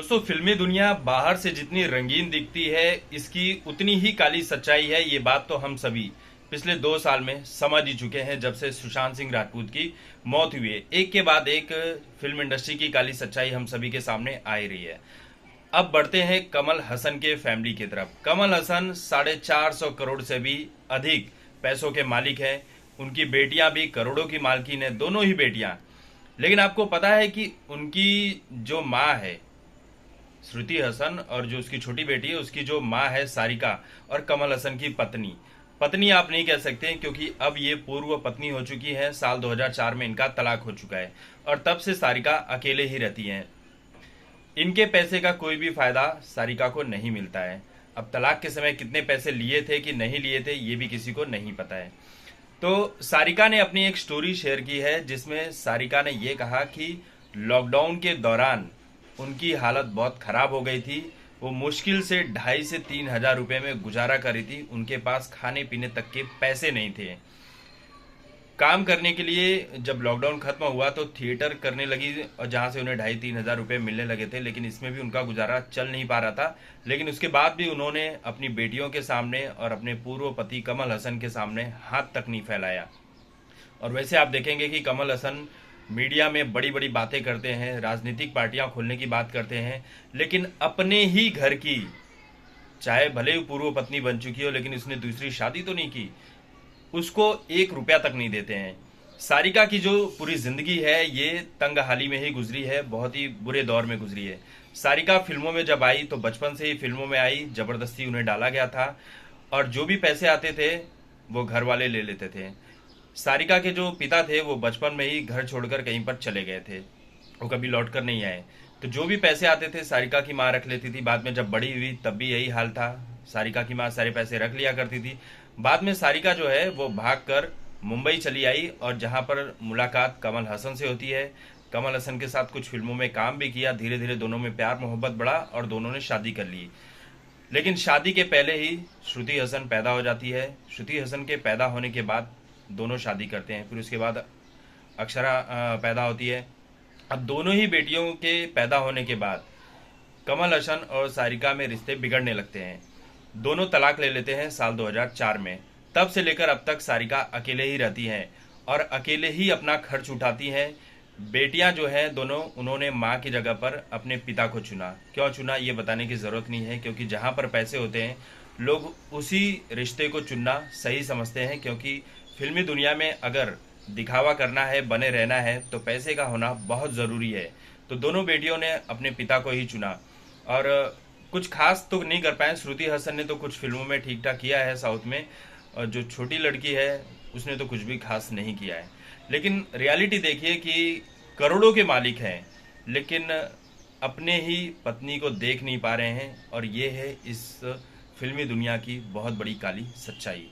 दोस्तों, फिल्मी दुनिया बाहर से जितनी रंगीन दिखती है, इसकी उतनी ही काली सच्चाई है। ये बात तो हम सभी पिछले 2 साल में समझ ही चुके हैं, जब से सुशांत सिंह राजपूत की मौत हुई है। एक के बाद एक फिल्म इंडस्ट्री की काली सच्चाई हम सभी के सामने आ ही रही है। अब बढ़ते हैं कमल हसन के फैमिली की तरफ। कमल हसन 450 करोड़ से भी अधिक पैसों के मालिक हैं। उनकी बेटियां भी करोड़ों की मालकिन है, दोनों ही बेटियां। लेकिन आपको पता है कि उनकी जो माँ है श्रुति हसन, और जो उसकी छोटी बेटी है उसकी जो माँ है सारिका, और कमल हसन की पत्नी, पत्नी आप नहीं कह सकते क्योंकि अब ये पूर्व पत्नी हो चुकी है। साल 2004 में इनका तलाक हो चुका है और तब से सारिका अकेले ही रहती हैं। इनके पैसे का कोई भी फायदा सारिका को नहीं मिलता है। अब तलाक के समय कितने पैसे लिए थे कि नहीं लिए थे, ये भी किसी को नहीं पता है। तो सारिका ने अपनी एक स्टोरी शेयर की है, जिसमें सारिका ने ये कहा कि लॉकडाउन के दौरान उनकी हालत बहुत खराब हो गई थी। वो मुश्किल से 2,500 से 3,000 रुपए में गुजारा करी थी। उनके पास खाने पीने तक के पैसे नहीं थे। काम करने के लिए जब लॉकडाउन खत्म हुआ तो थिएटर करने लगी, और जहां से उन्हें 2,500-3,000 रुपए मिलने लगे थे, लेकिन इसमें भी उनका गुजारा चल नहीं पा रहा था। लेकिन उसके बाद भी उन्होंने अपनी बेटियों के सामने और अपने पूर्व पति कमल हसन के सामने हाथ तक नहीं फैलाया। और वैसे आप देखेंगे कि कमल हसन मीडिया में बड़ी बड़ी बातें करते हैं, राजनीतिक पार्टियां खोलने की बात करते हैं, लेकिन अपने ही घर की, चाहे भले ही पूर्व पत्नी बन चुकी हो, लेकिन उसने दूसरी शादी तो नहीं की, उसको 1 रुपया तक नहीं देते हैं। सारिका की जो पूरी जिंदगी है ये तंग हाली में ही गुजरी है, बहुत ही बुरे दौर में गुजरी है। सारिका फिल्मों में जब आई तो बचपन से ही फिल्मों में आई, जबरदस्ती उन्हें डाला गया था, और जो भी पैसे आते थे वो घर वाले ले लेते थे। सारिका के जो पिता थे वो बचपन में ही घर छोड़कर कहीं पर चले गए थे, वो कभी लौट कर नहीं आए। तो जो भी पैसे आते थे सारिका की माँ रख लेती थी। बाद में जब बड़ी हुई तब भी यही हाल था, सारिका की माँ सारे पैसे रख लिया करती थी। बाद में सारिका जो है वो भागकर मुंबई चली आई, और जहां पर मुलाकात कमल हसन से होती है। कमल हसन के साथ कुछ फिल्मों में काम भी किया। धीरे धीरे दोनों में प्यार मोहब्बत बढ़ा और दोनों ने शादी कर ली। लेकिन शादी के पहले ही श्रुति हसन पैदा हो जाती है। श्रुति हसन के पैदा होने के बाद दोनों शादी करते हैं। फिर उसके बाद अक्षरा पैदा होती है। अब दोनों ही बेटियों के पैदा होने के बाद कमल हसन और सारिका में रिश्ते बिगड़ने लगते हैं। दोनों तलाक ले लेते हैं साल 2004 में। तब से लेकर अब तक सारिका अकेले ही रहती हैं और अकेले ही अपना खर्च उठाती हैं। बेटियां जो हैं दोनों, उन्होंने माँ की जगह पर अपने पिता को चुना। क्यों चुना ये बताने की ज़रूरत नहीं है, क्योंकि जहाँ पर पैसे होते हैं लोग उसी रिश्ते को चुनना सही समझते हैं। क्योंकि फिल्मी दुनिया में अगर दिखावा करना है, बने रहना है, तो पैसे का होना बहुत ज़रूरी है। तो दोनों बेटियों ने अपने पिता को ही चुना, और कुछ खास तो नहीं कर पाए। श्रुति हसन ने तो कुछ फिल्मों में ठीक ठाक किया है साउथ में, और जो छोटी लड़की है उसने तो कुछ भी खास नहीं किया है। लेकिन रियलिटी देखिए कि करोड़ों के मालिक हैं, लेकिन अपने ही पत्नी को देख नहीं पा रहे हैं, और ये है इस फिल्मी दुनिया की बहुत बड़ी काली सच्चाई।